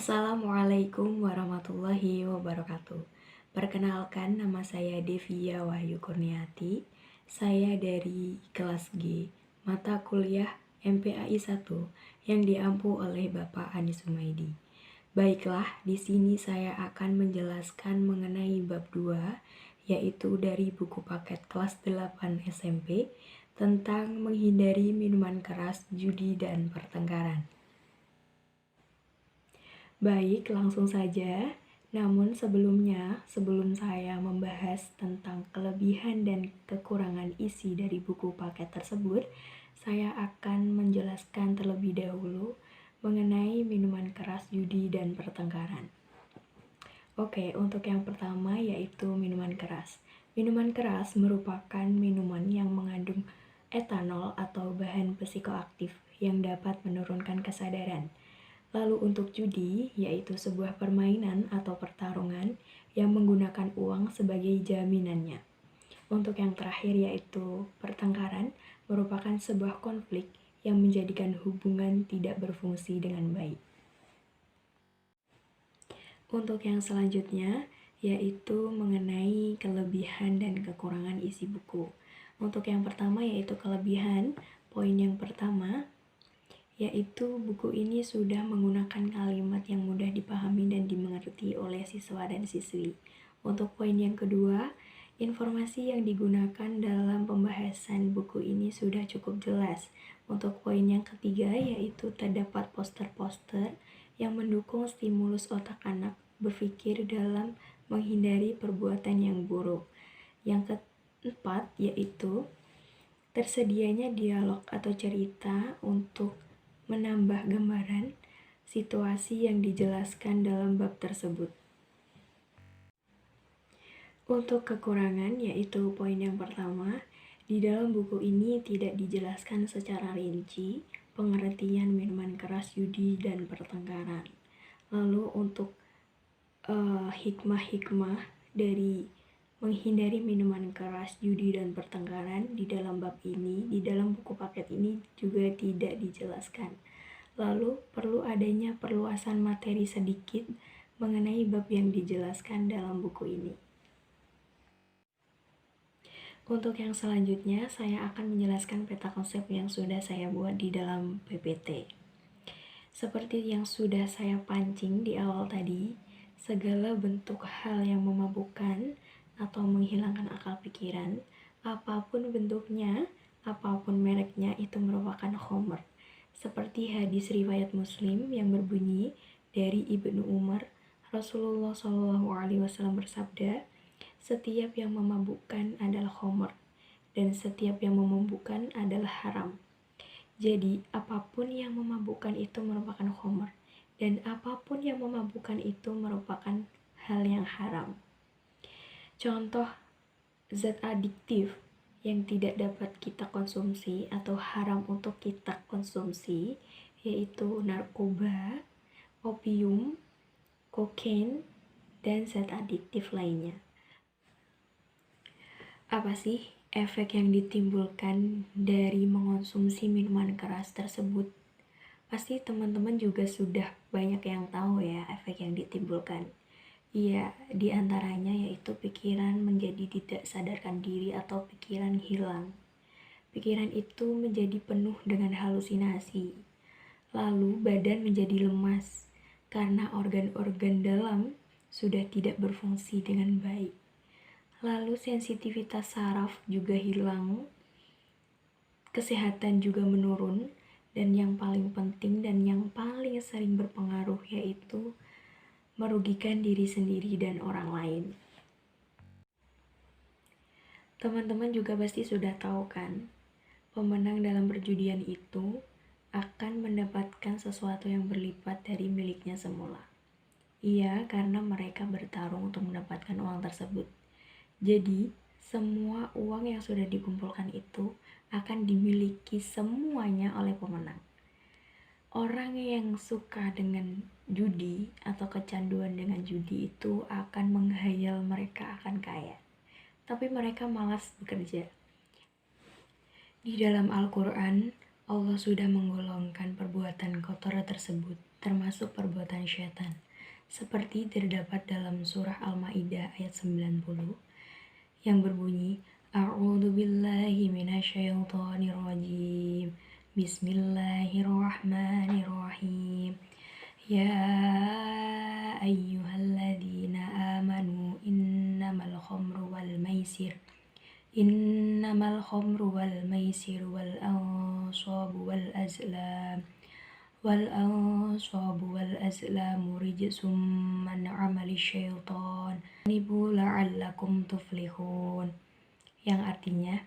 Assalamualaikum warahmatullahi wabarakatuh. Perkenalkan, nama saya Devia Wahyu Kurniati. Saya dari kelas G, mata kuliah MPAI 1 yang diampu oleh Bapak Anis Humaydi. Baiklah, di sini saya akan menjelaskan mengenai bab 2, yaitu dari buku paket kelas 8 SMP tentang menghindari minuman keras, judi, dan pertengkaran. Baik, langsung saja. Namun sebelum saya membahas tentang kelebihan dan kekurangan isi dari buku paket tersebut, saya akan menjelaskan terlebih dahulu mengenai minuman keras, judi, dan pertengkaran. Oke, untuk yang pertama yaitu minuman keras. Minuman keras merupakan minuman yang mengandung etanol atau bahan psikoaktif yang dapat menurunkan kesadaran. Lalu untuk judi, yaitu sebuah permainan atau pertarungan yang menggunakan uang sebagai jaminannya. Untuk yang terakhir yaitu pertengkaran, merupakan sebuah konflik yang menjadikan hubungan tidak berfungsi dengan baik. Untuk yang selanjutnya, yaitu mengenai kelebihan dan kekurangan isi buku. Untuk yang pertama yaitu kelebihan, poin yang pertama, yaitu buku ini sudah menggunakan kalimat yang mudah dipahami dan dimengerti oleh siswa dan siswi. Untuk poin yang kedua, informasi yang digunakan dalam pembahasan buku ini sudah cukup jelas. Untuk poin yang ketiga, yaitu terdapat poster-poster yang mendukung stimulus otak anak berpikir dalam menghindari perbuatan yang buruk. Yang keempat, yaitu tersedianya dialog atau cerita untuk menambah gambaran situasi yang dijelaskan dalam bab tersebut. Untuk kekurangan, yaitu poin yang pertama, di dalam buku ini tidak dijelaskan secara rinci pengertian minuman keras, judi, dan pertengkaran. Lalu untuk hikmah-hikmah dari menghindari minuman keras, judi, dan pertengkaran di dalam bab ini, di dalam buku paket ini juga tidak dijelaskan. Lalu perlu adanya perluasan materi sedikit mengenai bab yang dijelaskan dalam buku ini. Untuk yang selanjutnya, saya akan menjelaskan peta konsep yang sudah saya buat di dalam PPT. Seperti yang sudah saya pancing di awal tadi, segala bentuk hal yang memabukkan atau menghilangkan akal pikiran, apapun bentuknya, apapun mereknya, itu merupakan khamr. Seperti hadis riwayat Muslim yang berbunyi dari Ibnu Umar, Rasulullah SAW bersabda, setiap yang memabukkan adalah khamr, dan setiap yang memabukkan adalah haram. Jadi, apapun yang memabukkan itu merupakan khamr, dan apapun yang memabukkan itu merupakan hal yang haram. Contoh zat adiktif yang tidak dapat kita konsumsi atau haram untuk kita konsumsi yaitu narkoba, opium, kokain, dan zat adiktif lainnya. Apa sih efek yang ditimbulkan dari mengonsumsi minuman keras tersebut? Pasti teman-teman juga sudah banyak yang tahu ya efek yang ditimbulkan. Iya, diantaranya yaitu pikiran menjadi tidak sadarkan diri atau pikiran hilang. Pikiran itu menjadi penuh dengan halusinasi. Lalu badan menjadi lemas karena organ-organ dalam sudah tidak berfungsi dengan baik. Lalu sensitivitas saraf juga hilang, kesehatan juga menurun, dan yang paling penting dan yang paling sering berpengaruh yaitu merugikan diri sendiri dan orang lain. Teman-teman juga pasti sudah tahu kan, pemenang dalam perjudian itu akan mendapatkan sesuatu yang berlipat dari miliknya semula. Iya, karena mereka bertarung untuk mendapatkan uang tersebut. Jadi, semua uang yang sudah dikumpulkan itu akan dimiliki semuanya oleh pemenang. Orang yang suka dengan judi atau kecanduan dengan judi itu akan menghayal mereka akan kaya. Tapi mereka malas bekerja. Di dalam Al-Quran, Allah sudah menggolongkan perbuatan kotor tersebut termasuk perbuatan syaitan. Seperti terdapat dalam surah Al-Maidah ayat 90 yang berbunyi, A'udzu billahi minasyaitonir rajim. Bismillahirrahmanirrahim. Ya ayyuhalladzina amanu innamal khamru wal maisir wal ansabu wal azlamu rijsum min amali syaitan nibu la'allakum tuflihun, yang artinya,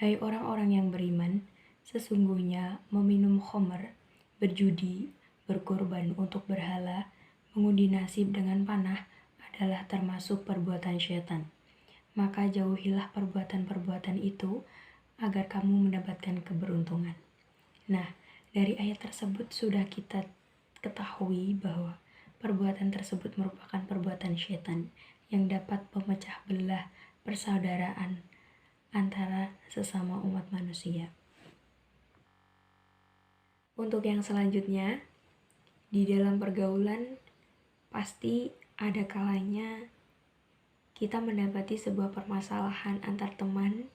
hai orang-orang yang beriman, sesungguhnya meminum khamr, berjudi, berkorban untuk berhala, mengundi nasib dengan panah adalah termasuk perbuatan syaitan. Maka jauhilah perbuatan-perbuatan itu agar kamu mendapatkan keberuntungan. Nah, dari ayat tersebut sudah kita ketahui bahwa perbuatan tersebut merupakan perbuatan syaitan yang dapat memecah belah persaudaraan antara sesama umat manusia. Untuk yang selanjutnya, di dalam pergaulan pasti ada kalanya kita mendapati sebuah permasalahan antar teman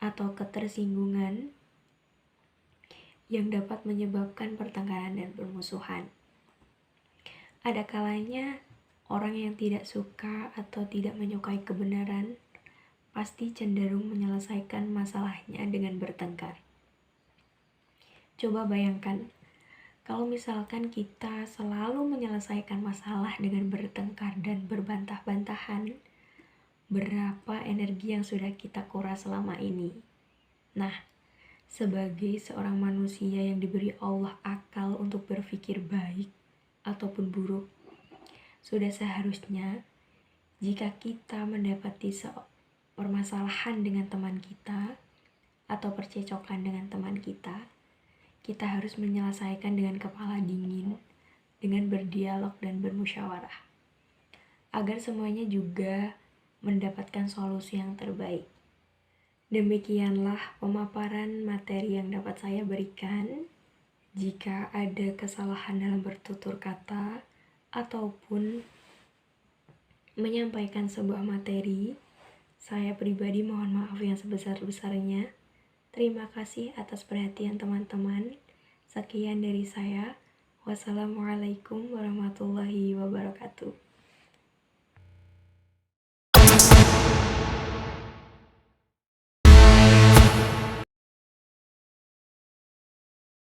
atau ketersinggungan yang dapat menyebabkan pertengkaran dan permusuhan. Ada kalanya orang yang tidak suka atau tidak menyukai kebenaran pasti cenderung menyelesaikan masalahnya dengan bertengkar. Coba bayangkan, kalau misalkan kita selalu menyelesaikan masalah dengan bertengkar dan berbantah-bantahan, berapa energi yang sudah kita kuras selama ini? Nah, sebagai seorang manusia yang diberi Allah akal untuk berpikir baik ataupun buruk, sudah seharusnya jika kita mendapati permasalahan dengan teman kita atau percecokan dengan teman kita harus menyelesaikan dengan kepala dingin, dengan berdialog dan bermusyawarah, agar semuanya juga mendapatkan solusi yang terbaik. Demikianlah pemaparan materi yang dapat saya berikan. Jika ada kesalahan dalam bertutur kata ataupun menyampaikan sebuah materi, saya pribadi mohon maaf yang sebesar-besarnya. Terima kasih atas perhatian teman-teman. Sekian dari saya. Wassalamualaikum warahmatullahi wabarakatuh.